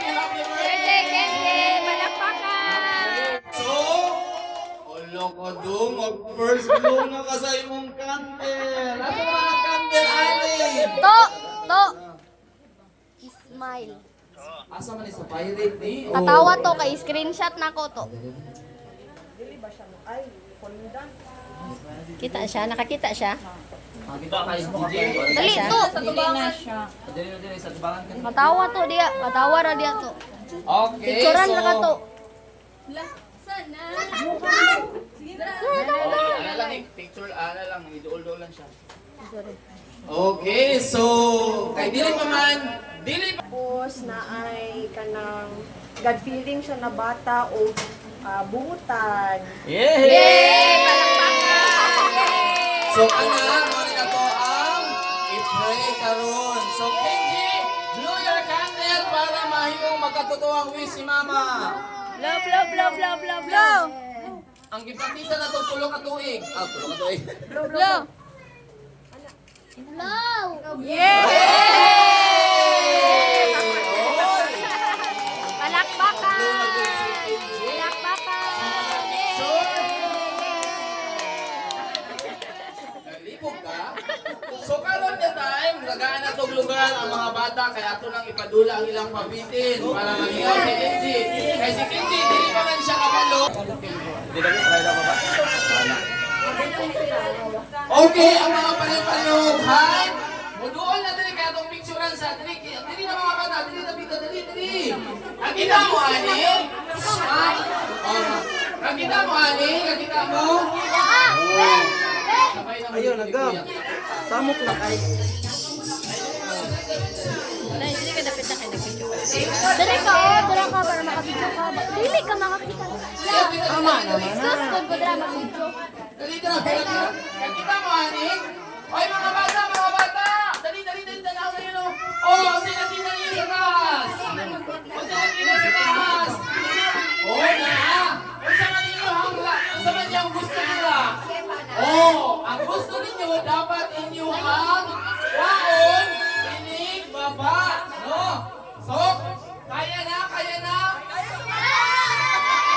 happy Birthday, birthday! Kenji! Palakpakan! So, ulo ko doon, mag-first blow na ka sa imong candle. Asa naman ang candle, Ali? To! Smile. Asa man sa pirate ni? Katawa to kay screenshot na ko to. Kita siya, nakakita siya. Kita kayo DJ. Dali to. Dali sa tubangan ka. Katawa to dia, katawa ra dia to. Okay, Picturean so... na ka to. Ano lang eh, picture, ano lang, idol-dol lang siya. Okay, so, kay dili pa man, dili pa. Tapos na ay kanang God feeling siya na bata o buutan. Yay! Palakpakan! So, mo na to ang i-pray karon. So, Kenji, blow your candle para mahimong magkatotoang wish si Mama. Love, love, love, love, love, love. Ang gipatisa na itong pulo ka tuig. Pulo ka tuig. Love. Love. Yay! Palakpakan! Palakpakan! Nalibog ka? So karon na time, nagaan na tong lugar ang mga bata kaya ato lang ipadula ang ilang pabitin para magiyaw si Kenji. Kay si Kenji, dili pa man siya kabalo. Okay, ang mga paliw-paliwhan. Muduol na dili kaya itong picturean sa dili na mga bata, dili. Nakita mo, Ani? Nakita mo, Ani? Nakita mo? Sabay na Ayun, nagam. Samok na kay. Dali ka, dala ka para makapidyo ka. Dili ka makakita. Tama naman Sus, na. kung dala makapidyo. Dali ka. Nakita mo, Ani? Oy, mga bata! Dali, tanaw na yun, oh. Oh, sino kita niyo sa taas? Oy, na! Kung sa man ninyo hangla, kung sa man niyo ang gusto nila. Oh, ang gusto ninyo, dapat inyo ang waon, inig, baba. No? So, kaya na?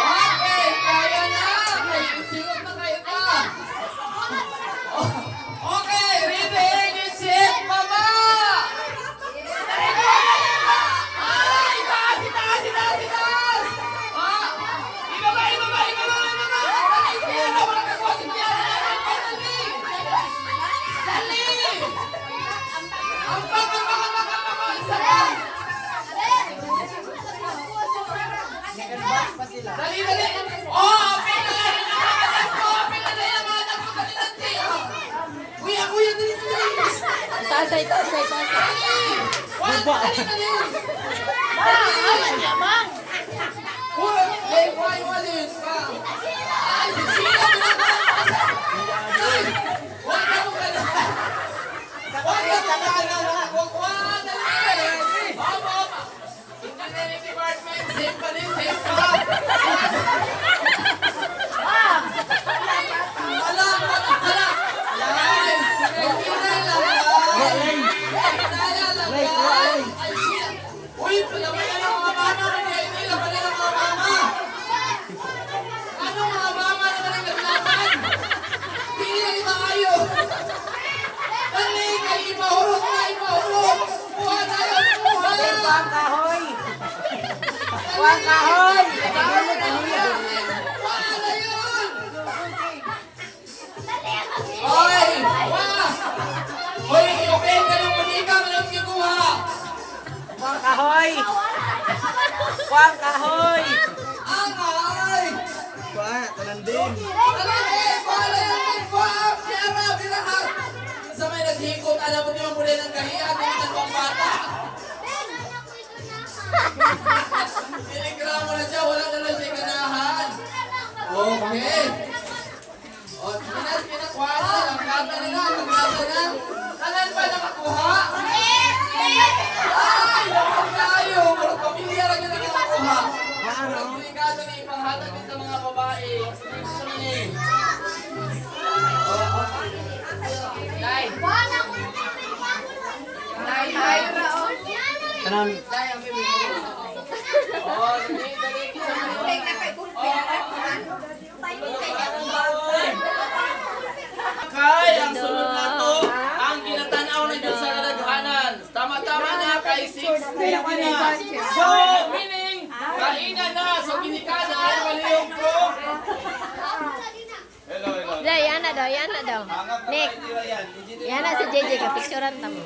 Okay, kaya na! Singot na kayo na! Okay, ready, set, baba! Ay, itaas! Ibaba! Dali! Wala ka ko, dali! Ang baka! Isa pa! Dali! Oh, open na lang! Open na lang ang mga anak ko! Dali! Kuya, dali! Itaas. Wala, dali! Why, walis ka? Ay, sisila mo na! Huwag ka mo ka na! Opa! Engineering department, safe pa rin, safe pa! Hala! Yan! Nagkira lang! Uy, palamay na ng mga mama! Hindi lang pala ng mga mama! Ano mga mama naman ang naglaman? Hindi lang iba kayo! Dali! Kayo ipahulog na! Buha tayo! Buha! Kuwang kahoy! Kuwang kahoy! Buha na yun! Oy! Buha! Hoy, okay ka ng manika! Malang kikuha! Kuwang kahoy! Kuwang kahoy! Angay! Kuwang, talandin. Sa may naghikot, alam mo niyo muli ng kahiyan, yung dalawang bata. Pinigramo na siya, wala na lang siya ganahan. Okay. O, pinakuha na, ang kata na. Kanan ba nakakuha? Ay, lakang tayo. Walang pamilya lang yung nakakuha. Walang delikado na ipanghatag din sa mga babae. Sorry. Nay. Nay. Kanang Oh, dali. Kay, ang sunod na to, ang ginatanaw na dyan sa kadaghanan. Tama-tama na, kay 6 na. So, meaning, kainan na. So, ginikanan, maliyog ko. Hello. Dai, yan na daw. Nick, yan na si JJ, kapicturean tamo.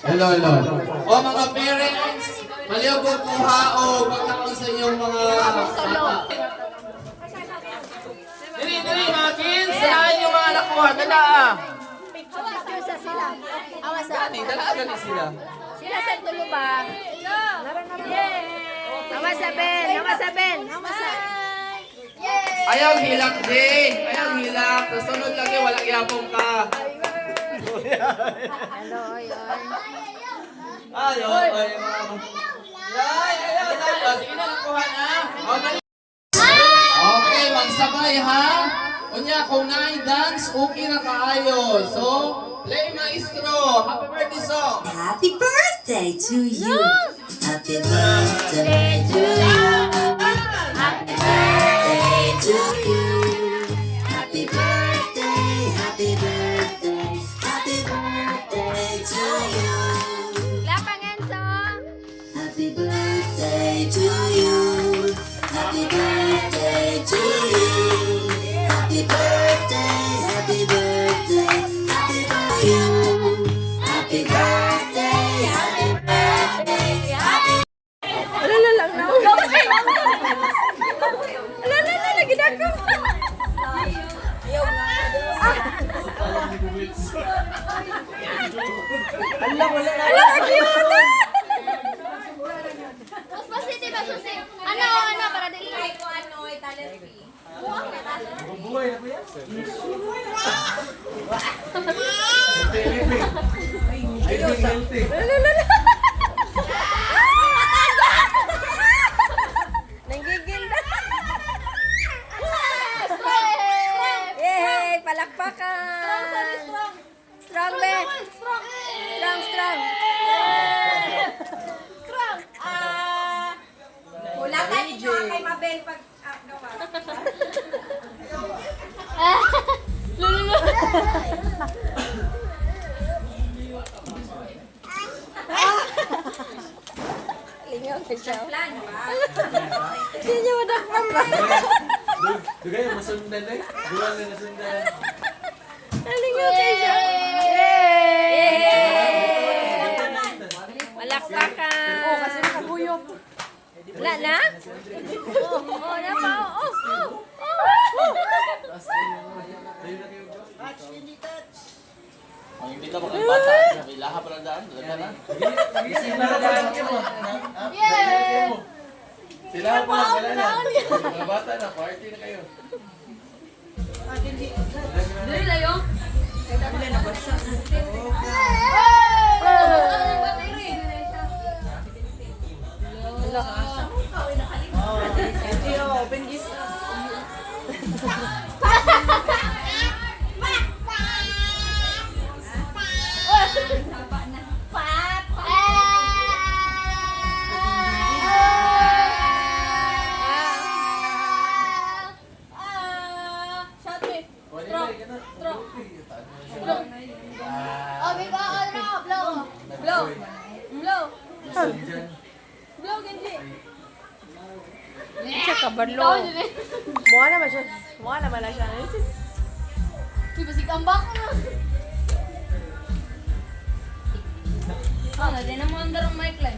Hello. O mga parents, maliyog ko kuha o pagkakaon sa inyong mga bata. Dali, mga kids, saan yung mga nakuha? Dala. Picture sa sila. Awa sa Dala agad sila. sila sa tulo ba? Awa sa Ben. Ayaw hilak, Jay. Ayaw hilak. Sunod lagi, walang yapong ka. Hello, oy. Ayaw. Sige na, nakuha na. O, dali. Okay, magsabay ha. Unya, kung dance, okay na kaayo. So, play maestro. Happy birthday song. Happy birthday to you. Happy birthday to you. Happy birthday to you. Happy birthday, happy birthday, happy birthday to you. Lapang Enzo. Happy birthday to you. Happy birthday to you. Happy birthday, happy birthday, happy birthday to you. Happy birthday, happy birthday, happy Lagi na ko. Mas positive ba susi? Ano, para dili ko talent fee. Nanggigil na. Yay! Palakpakan! Strong, be! Strong! Hulatan ninyo kay Mabel pag gawa. Lulu! Lingaw na siya. Plano ba? Hindi niya madakpan ba? Dugay masundan eh. Dulang na nasundan. Lingaw na siya. Palakpakan! Oo, kasi nakabuyok. Wala na? Oo, na pa. Ang hindi ka mga bata, may laha pa lang daan. Talaga na. Sila pa lang, wala na. Mga bata na, party na kayo. Dali na yun. Siya kabarlo. Muha naman siya. Muha naman na siya. Di ba si Kambak na? Oh, hindi na mo andar ang mic lang.